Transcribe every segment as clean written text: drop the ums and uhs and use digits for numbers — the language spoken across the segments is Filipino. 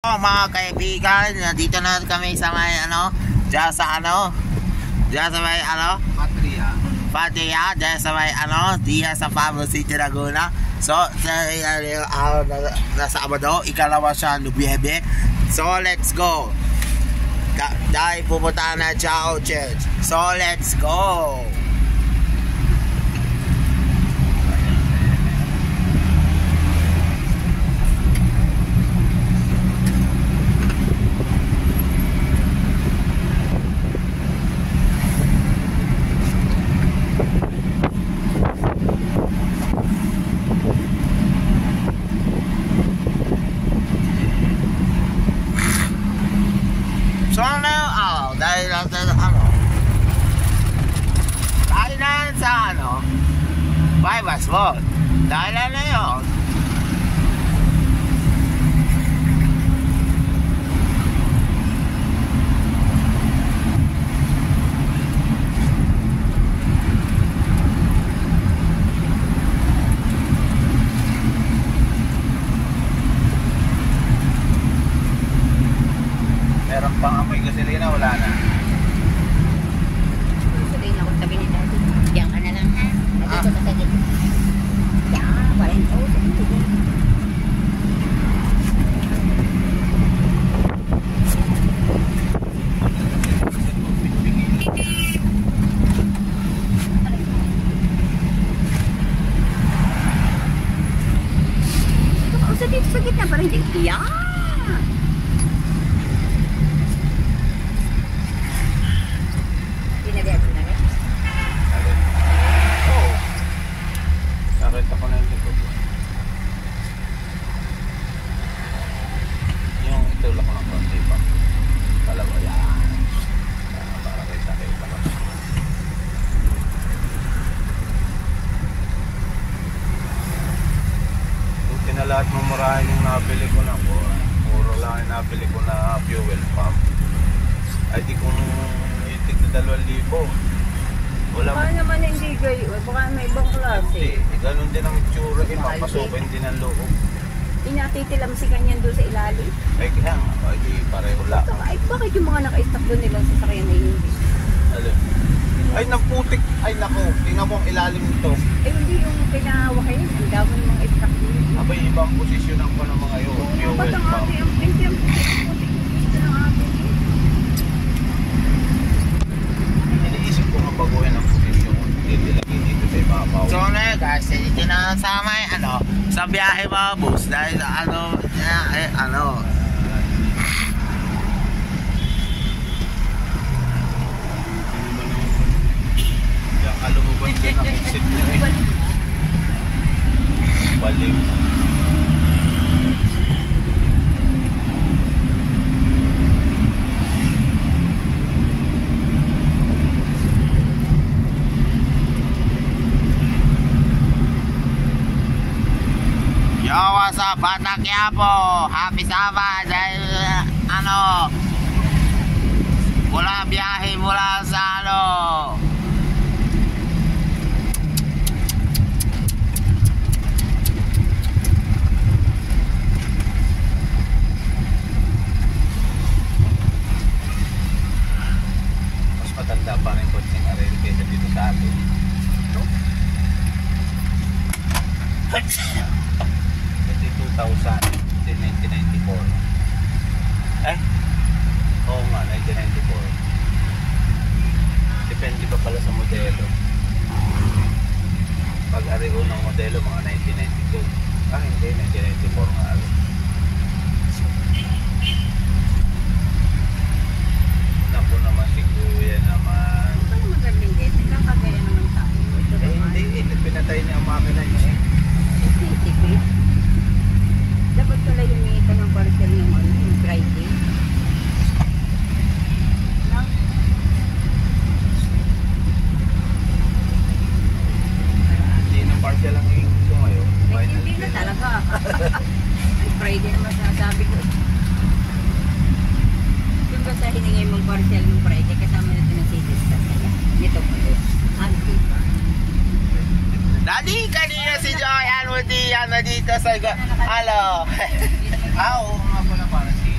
Mga kaibigan, nandito na kami sa may diyan sa diyan sa may Patria, diyan sa may diyan sa Pablo City, Laguna. So, na Sabado, ikalawa siya, Nobyembre. So, let's go. Dahil pupunta na Chao Church. So, let's go. So now, dahil na sa bypass road. Dahil na yun. Meron pang amoy gasolina, wala na. Sabihin ako tabi ni Daddy. Diyan ka na lang ha. Nandito ka sa gitna. Diyan, walang tao sa gitna. Dito sa gitna, parang hindi. Diyan! Nakita ko na yung likod. Yung itulak ko ng konti pa. Palawa yan. Para kita pa. Buti na lahat mumurahin yung nabili ko na po. Puro lang yung nabili ko na fuel pump. Ay di kung itig na 2,000. Baka naman hindi kayo, baka may ibang klase. Ganun din ang itsura, mapasukin din ang loob. Inatitilam si kanyan doon sa ilalim. Ay kaya nga, di pareho lang. Ay bakit yung mga naka-stop doon nilang sasakyan na hindi? Alin? Ay naputik, ay naku, tingnan mo ang ilalim nito. Ay hindi yung pinahawak kayo, ang dami ng mga stop doon. Abay ibang posisyon ko ng mga yun. Ba't ang ate, hindi ang putik ng ate. Iniisip ko nga baguhin ang posisyon. Hindi lang dito sa ibabaw. So na guys, dito na sa may sa biyahe mga bus. Dahil yung kalumuban din ang isip niya eh. Baliw. Yo, what's up, Bata Quiapo? Happy Sabbath! Dahil, mula biyahe mula sa Mas matanda pa rin kotseng arel kaysa dito sa atin. Kasi 2000, 1994. Oo nga, 1994. Depende pa pala sa modelo. Pag ari unang modelo, mga 1992. Hindi, 1994 nga ari. Naku naman si Kuya naman. Ano magaling din? Tignan kagaya naman tayo. Hindi, pinatay niya ang makina niya eh. Dapat pala yung ito ng parcel yung Friday. No? Hindi na partial lang yung ito ngayon. Hindi na talaga. Friday naman sinasabi ko. Yung ba sa hiningay mong parcel yung Friday kasama natin ng cities kasi. Nito po yun. Diba? Daddy, kanina si Joy Almuti dito sa... Hello! Oo nga pala para si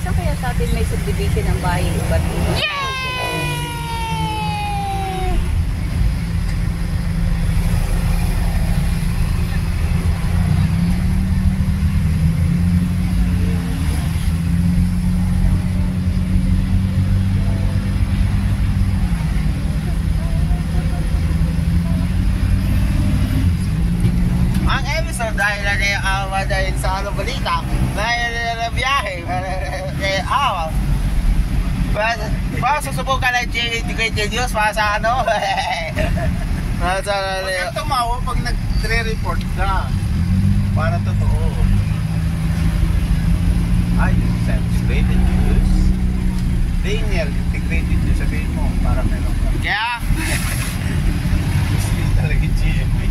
Saan kaya sa atin may subdivision ng bahay? Iba't iba. Dahil sa ano balita, dahil na biyahe, para susubukan ng integrated news para sa ano, para sa Huwag kang tumawa pag nagre-report ka. Para totoo. Ay, yung sa integrated news. Daniel, integrated news, sabihin mo, para meron ka. kaya, Gusto talaga yung GMA.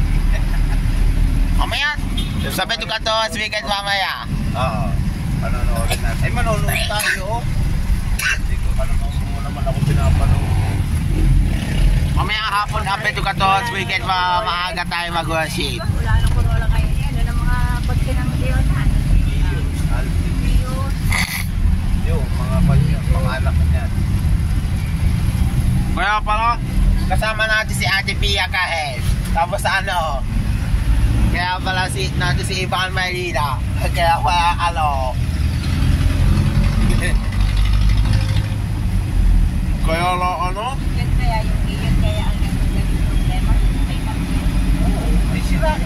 mamaya, sabi ito ka to, weekend mamaya. Oo. Panonoodin natin. Ay, manonood tayo. Hindi ko naman ako pinapanood. Mamaya hapon, sabi ito ka to, weekend maaga tayo mag-worship. Wala nang kurola ngayon yan. Ano ng mga bagsi ng Leonan? Videos, Alvin. Yung mga anak niyan. Kaya pala, kasama natin si Ate Pia Kahel. Tapos ano, kaya pala natin si Ivan Maylina. Kaya pala ano, kaya lang ano, Yun kaya ang naging problema. May Ay, sila.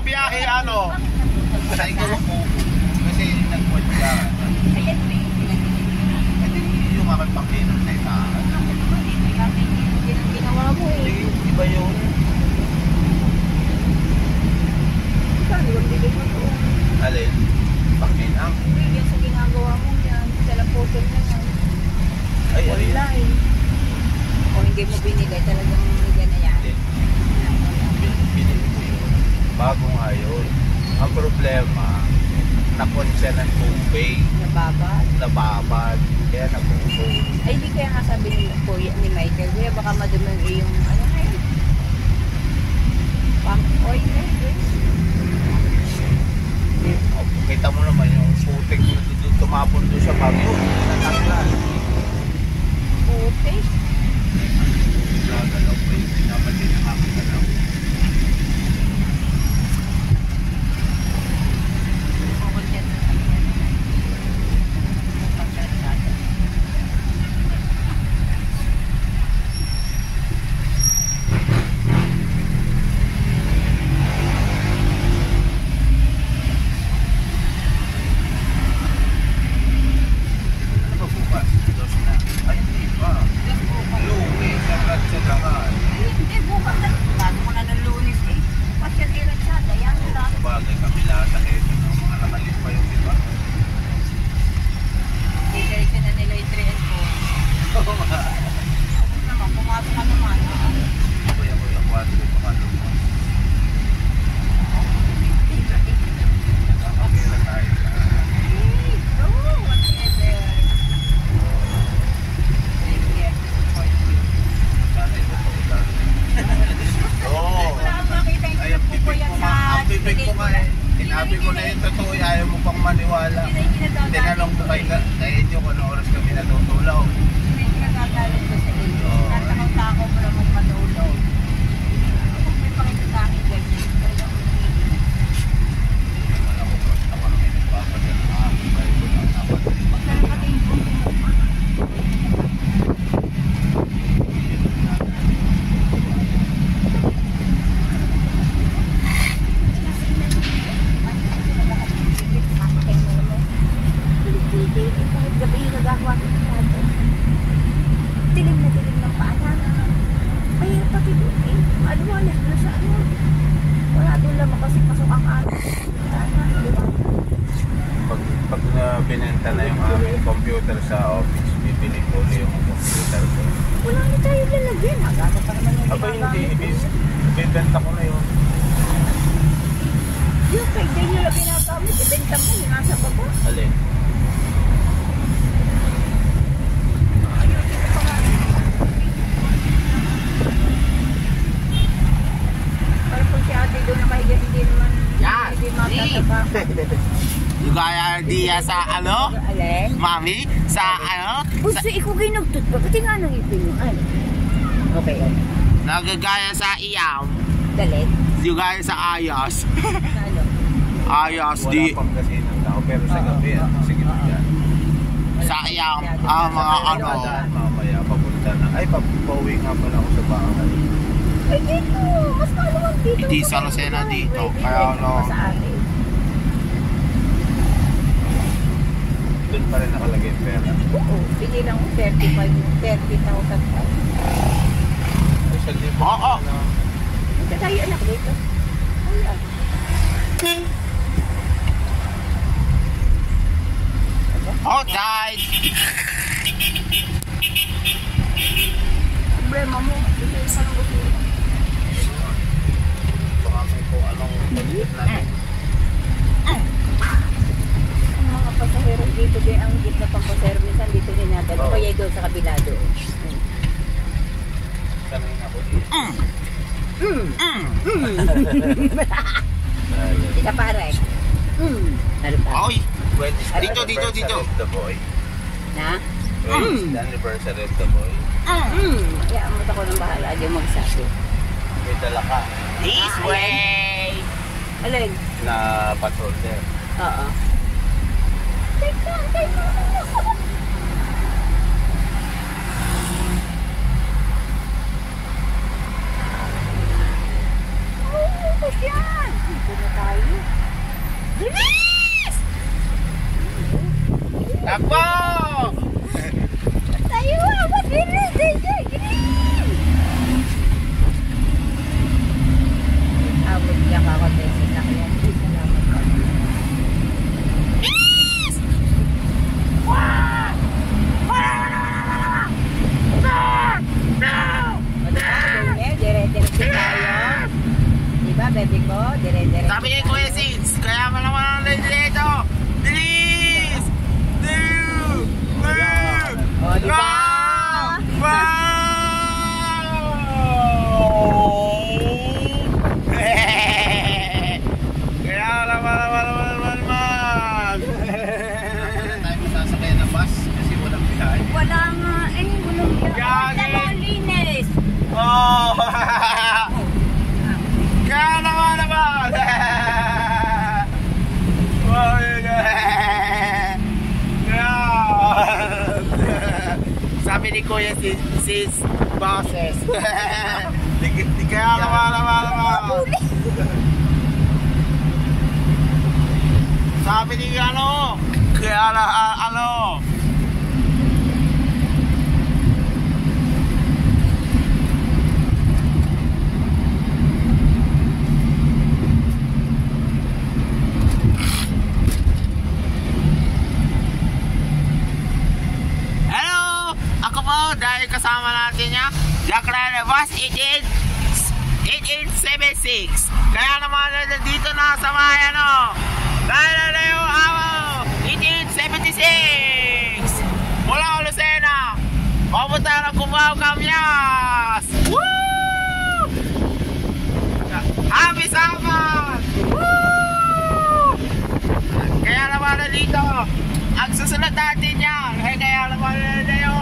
biyahe ano, Sa ikaw po. Kasi nag-watch ka. Ayan, may Hindi yung aking pakinom sa itaan. ginawa mo eh. Iba yun. Saan? Huwag bigay mo to. Alin? Pakinang. Bigyan sa ginagawa mo yan. Sa lapotol na yan. Ay, alin? Wala eh. Kung hindi mo binigay talagang yan na yan. Binili ko yun. Bago nga yun. Ang problema, nakonsya ng tubig, nababad, kaya nabubog. Ay, hindi kaya nga sabi ni Kuya, ni Michael, Kuya, baka madumi ang iyong, ano nga yun? Pump oil eh. Kita mo naman yung putik na tumapon doon sa bagyo. Natanggal. Putik. Gagalaw pa yung pinapati ng aking galaw. Kukuntin na kami yan. Pagkasada. Ano ba bukas? Dos na. Ay, hindi pa. Luwi, sakat sa lahat. Hindi, bukas na. Bago ko na ng Lunes eh. Pasyan eh, Ratsada. Yan lang. Sa bagay, kabila sa Quezon ng mga nakalit pa yung iba. Diretso na nila yung 3 and 4. Ako naman, pumasok ka naman. Kuya, kwado ko pa lumos. Okay lang tayo. Sanay mo pa ulan. Oo. Ay, ang bibig ko nga eh. Sinabi ko na yung totoo, ayaw mo pang maniwala. Tinanong ko kay inyo kung ano oras kami natutulaw. Dilim ng paanan. Ay, pati doon eh. Maliwanag na sa ano. Wala doon lang kasi pasok ang araw. Pag binenta na yung aming computer sa office, bibili ko ulit yung computer ko. Wala na tayo lalagyan. Agad pa naman yung Aba hindi, ibibenta ko na yun. Yung kay Daniel na ginagamit, ibenta mo yung nasa baba. Alin? Ayun, dito pa nga. Para kung si ate doon nakahiga, hindi naman Yan. hindi matataba. Gaya diya sa ano? Alin? Mami? Sa ano? Gusto ikaw kayo nagtutpa. Pati nga nang ipin yung ano. Okay, okay. Nagagaya sa iyam. Dalit? Yung gaya sa ayas. Ano? Ayas Wala di. pang kasi ng tao, pero sa gabi, sige na yan. Sa iyam. Mga ano. Mamaya, papunta na. Ay, pauwi nga pala ako sa bahay. Ay, dito. Mas maluwag dito. Hindi sa Lucena dito. Kaya ano. Sa atin. Doon pa rin nakalagay yung pera. Oo. Bili lang 30,000 pa. Ay, sa libo. Oo. Hindi tayo anak dito. Ayan. Outside! Problema mo. Bili sa lang gusto. Baka may po anong budget natin. Ang mga pasahero dito din ang jeep na pampasahero minsan dito din natin. Oo. Kaya doon sa kabila doon. Sanay na ako dito. Ika pare. Ano pa? Oy! Dito, dito, dito. Anniversary of the boy. Na? It's the anniversary of the boy. Kaya amot ako ng bahala. Di mo magsabi. May dala ka This way! Alin? na patrol there. Oo. Teka. Oh, yan! Dito na tayo. Bilis! Takbo! Tayo! Mabilis! Danger! Green! Awit niya ka ako sa sakyan. Salamat ka. Bilis! Wow! Dire-diretso tayo. Diba, baby ko? Dire-diretso. Sabi ni Kuya Sins, kaya mo naman ang dito. Bilis! O, diba? Kaya naman. Tayo masasakay ng bus kasi walang biyahe. Wala nga. Walang Gagi. Wala mo, linis. Oh! Kaya naman. Oh, sabi ni Kuya sis bosses. Di kaya naman. Sabi ni ano, kaya ano. Dahil kasama natin niya Jack Ryder Bus 8876. Kaya naman dito na sa may ano Galileo Amo 8876 mula Lucena papunta ng Cubao Cambias. Woo! Happy summer! Woo! Kaya naman dito ang susunod natin yan. Kaya naman dito.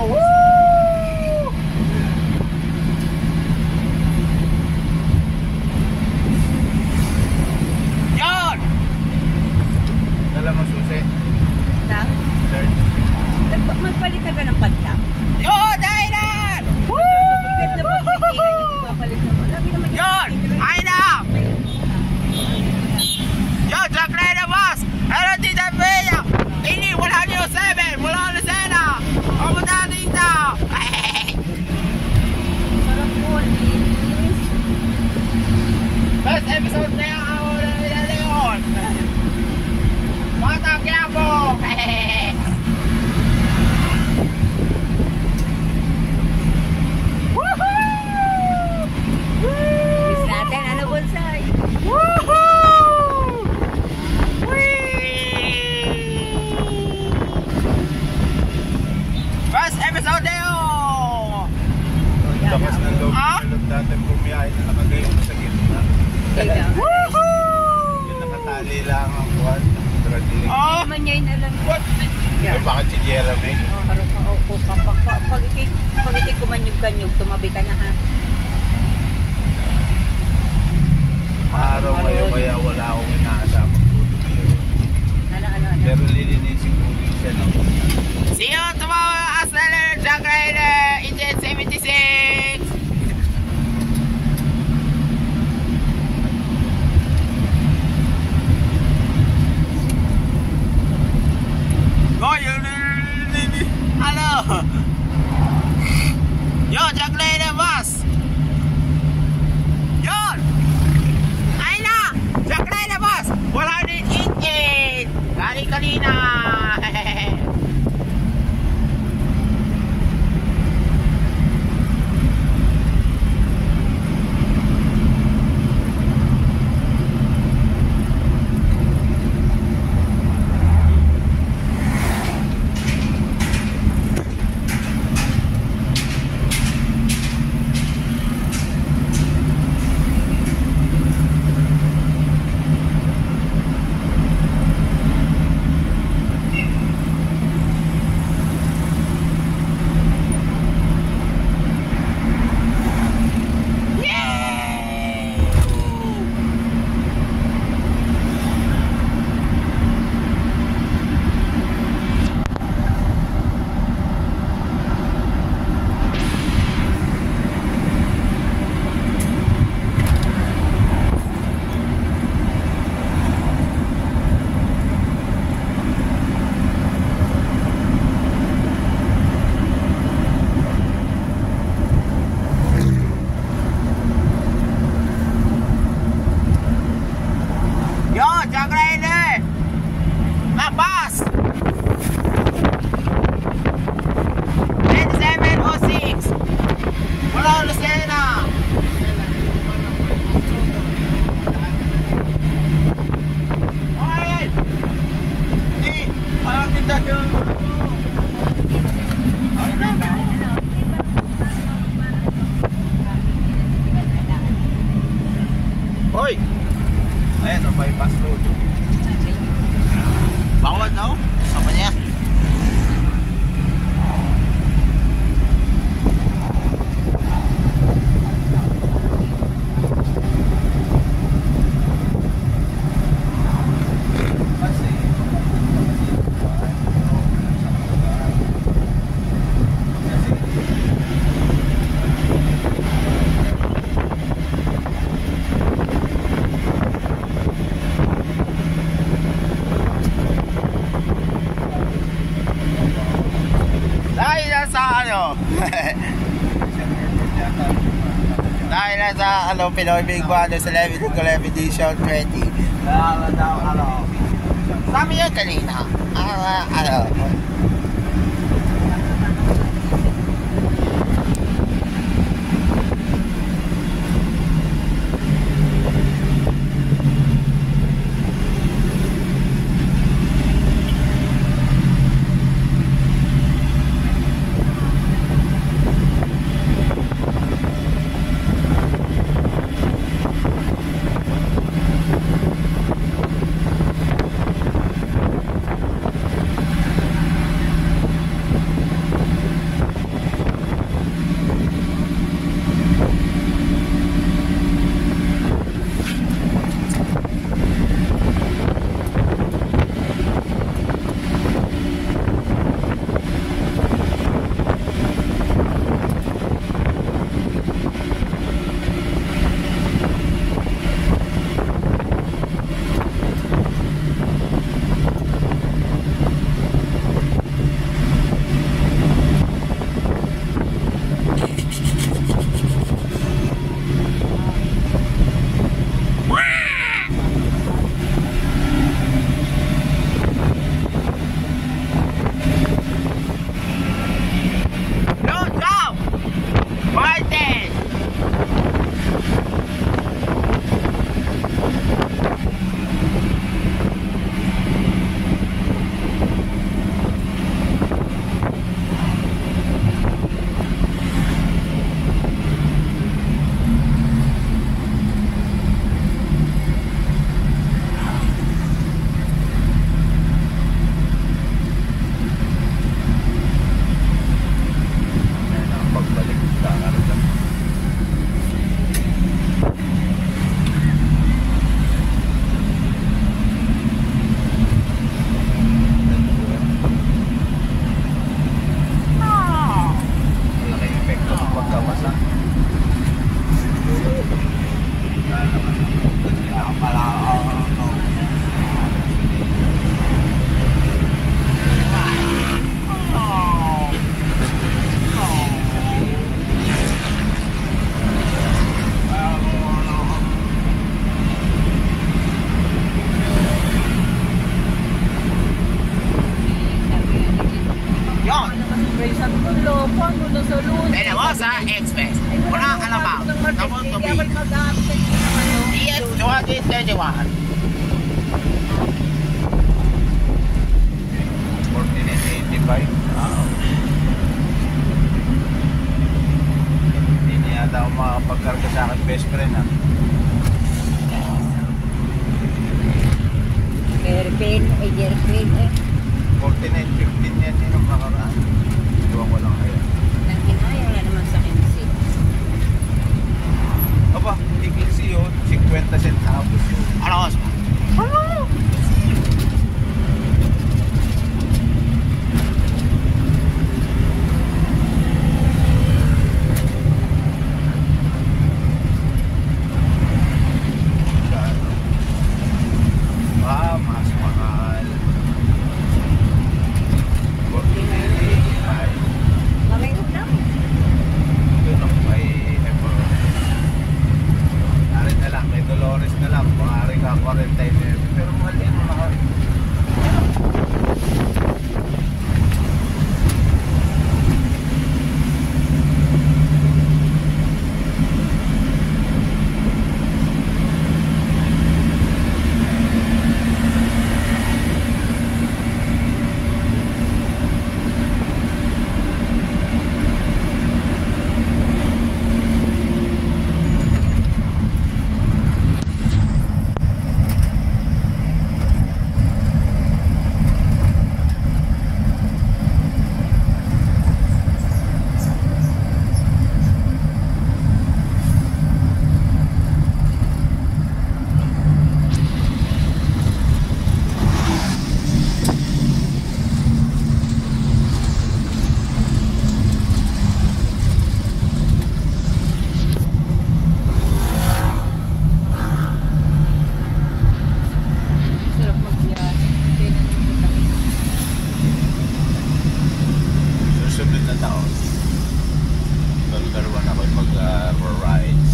Woo! Yon! Dala mo susi. Na? Third. Magpalit ka ng padlock. Yo, Dainan! Woo! Ganda mo, papalit mo. Labi naman Yon! Ay na! Yo, Jack Ryder Bus! Hello, Tita Bea! Ini 107 mula Lucena! Papunta dito! Sarap po, linis. First episode na yung ako na Leon! Bata Quiapo! Bis natin, ano bonsai? First episode na yun! Lakas ng loob. Ah? Loob natin bumiyahe na nakagayon sa gitna. Ikaw. Woohoo! Yung nakatali lang ang buwan. Nagdilig. Oh! Naman niya yun alam. What? Eh, bakit si Jeremy? Harap ka, opo, pag ikay kumanyog-kanyog, tumabi ka na ha. Araw ngayon kaya wala akong inaasama. Ano. Pero lilinisin ko siya, no? See you tomorrow, Australian Drag Rider, Engine 76! Go, hello! Yo, Drag Rider boss! Yon! Ayun na! Drag Rider boss! 188! Kali-kalina! Hoy! Ayan, ang bypass road. Bawal no? Apa niya? Kasi, Dahil na sa ano? Dahil na sa ano, Pinoy Big Brother Celebrity Collab Edition 20. Sabi niya kanina. Ano? Rosa Express. Wala ka na ba? Tapos to be. Yes, 2021. 1485. Wow. Hindi niya yata ako makapagkarga sa akin best friend ha. Airplane, ay airplane eh. 49.15 yan yung nakaraan. Iwan ko lang kayo. Nang kinaya, wala naman sa kinsi. Aba, hindi kinsi yun. 50 centavos yun. Ano? Ano? Mas mahal. 1485. Mamay ulam. Yun ang may Ebro. Ari na lang, may Dolores na lang. Maaari ka 49. Pero mahal yan mahal. Susunod na taon, magkaroon ako mag-rides.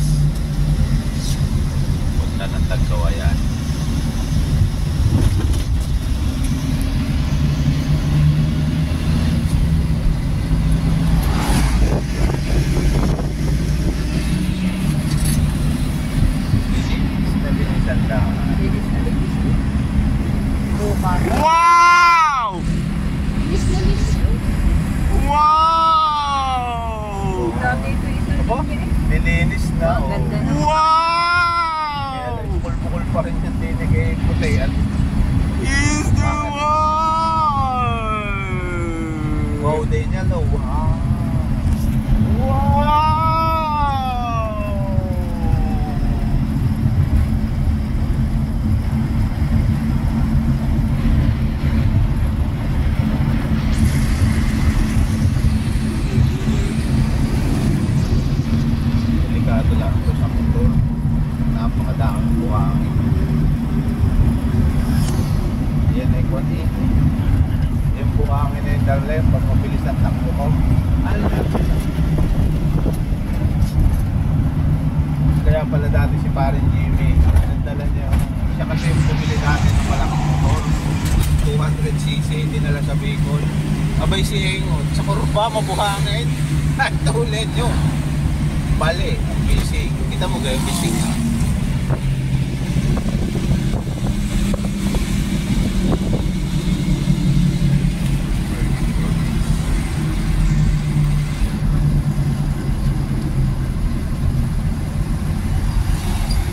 Punta ng Tagkawayan. Bukas. Wow! Miss na miss. Wow! Dati ito isa. Aba, nilinis na. Ang ganda na. Kaya Wow! bukol-bukol pa rin yung tinig eh, puti at Is the one! wow day niya no. Wow. Wow! Delikado lang ito sa motor. Napakadaang buhangin. Yan ay kwan eh. Yung buhangin na yung darle, pag mabilis ang takbo ko. Kaya pala dati si Parin Jimmy, nagdala niya. Siya kasi yung bumili dati ng malaking motor. 200cc, dinala sa Bicol. Abay si Engon, sa kurba mabuhangin. Tulad nyo. Bale, ang bisig. Kita mo gaya, bisig na.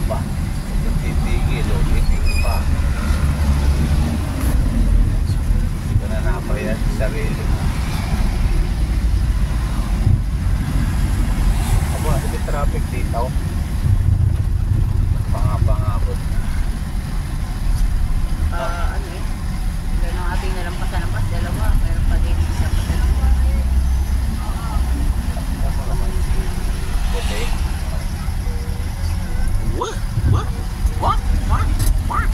Ba, kung titigil o titigil pa. Hindi ko na napayan sa sarili mo. Aba, hindi traffic dito. Pangabot. Ano eh. Ilan ang ating nalampasan ng bus? Dalawa. Meron pa din isa pa dalawa. Okay. What? What? What? What? What?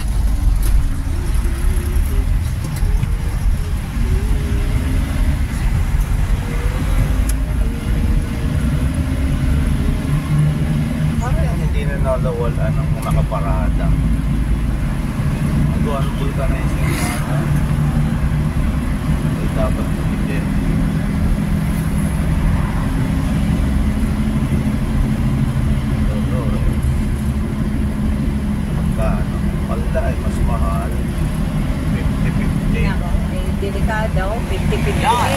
Ano yung hindi na nalawalan ng nakaparada? Ano vulcanizing na ay dapat hindi. delikado, 50-50. Yun.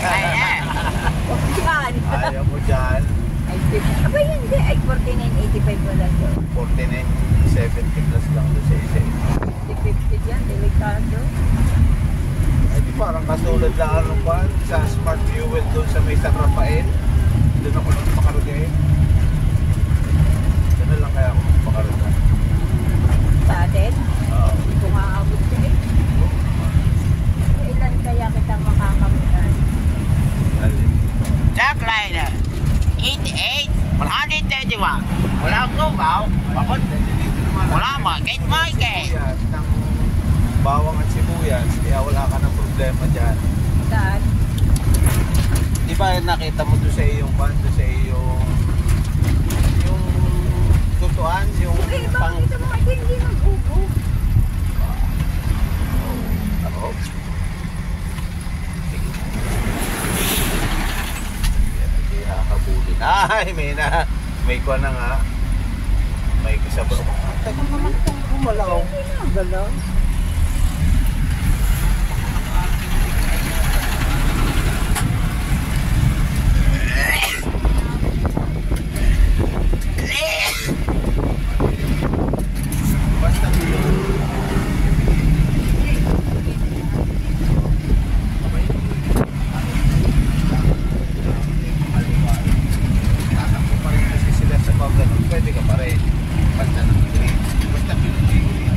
Ayan. Huwag yan. Ayaw mo dyan. Ay, aba hindi, ay 49.85 wala doon. 49.70 plus lang doon sa isa. 50-50 yan, delikado. Ay di parang kasulad lang ano ba sa Smart Fuel doon sa may San Rafael. Doon ako lang makarugay. Doon na lang kaya ako makarugay. Sa atin, Oo. hindi ko maabot ka eh. Ilan kaya kita makakamutan? Alin? Jack Rider. 88. 131. Wala ko, wow. Bakit? Wala mo. Kate Michael. Sibuyas, ng bawang at sibuyas, kaya wala ka ng problema dyan. Saan? Di ba nakita mo doon sa iyong doon sa iyong yung tutuan, yung Okay, bakit ito mga hindi mag-ubo? Ako? Sige. Hindi hahabulin. Ay, may kuha na nga. May kasabro. Tagal naman itong gumalaw. Hindi na galaw. Basta tatakbo pa rin kasi sila sa pag ganun. Pwede ka pa rin. Basta ng green. Basta pinag-green.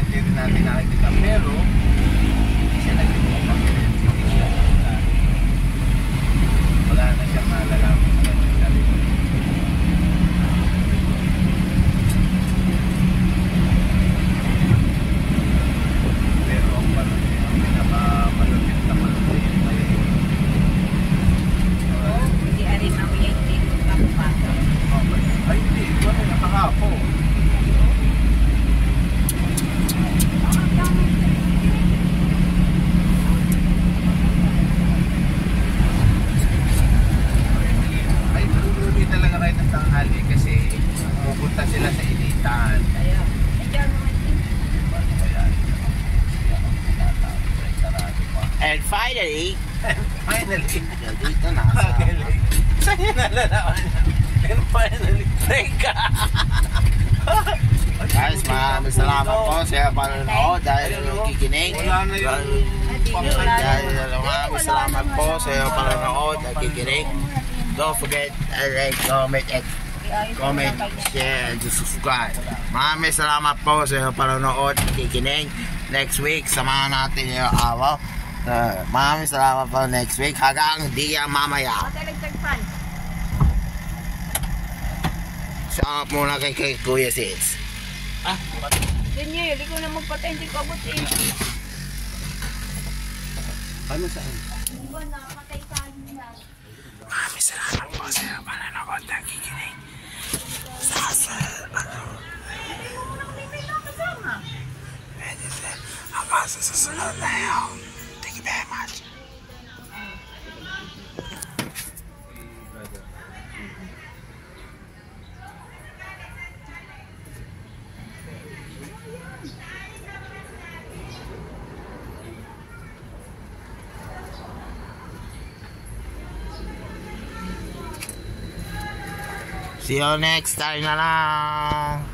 hindi rin natin nakikita. Pero, hindi siya nagtutupang. Hindi siya wala na siyang malalaman. Pero ang pinakamalapit na malapit ay Hindi ari mamaya hindi kapapasok. ay hindi, ito na nakakapo. Ay, lulubi talaga kayo ng tanghali kasi pupunta sila sa initan. Kaya, diyan naman din. And finally, Finally, dito na sa... magaling. Saan yun nalalaman? And finally, teka! Guys, maraming salamat po sa panonood dahil nakikinig. Wala na yung Maraming salamat po sa panonood, nakikinig. Don't forget, like, comment, share, and subscribe. Maraming salamat po sa panonood, nakikinig. Next week, samahan natin yung araw. Maraming salamat po next week. Hanggang di yan mamaya. Talagtagpan. Shout out muna kay Kuya Sits. Ganyan, hindi ko na magpatay, hindi ko abot eh. Ano saan? Hindi ba nakapatay tayo na? Maraming salamat po sa panonood, nakikinig. Hanggang sa susunod na yun. Thank you very much. See you next time na lang.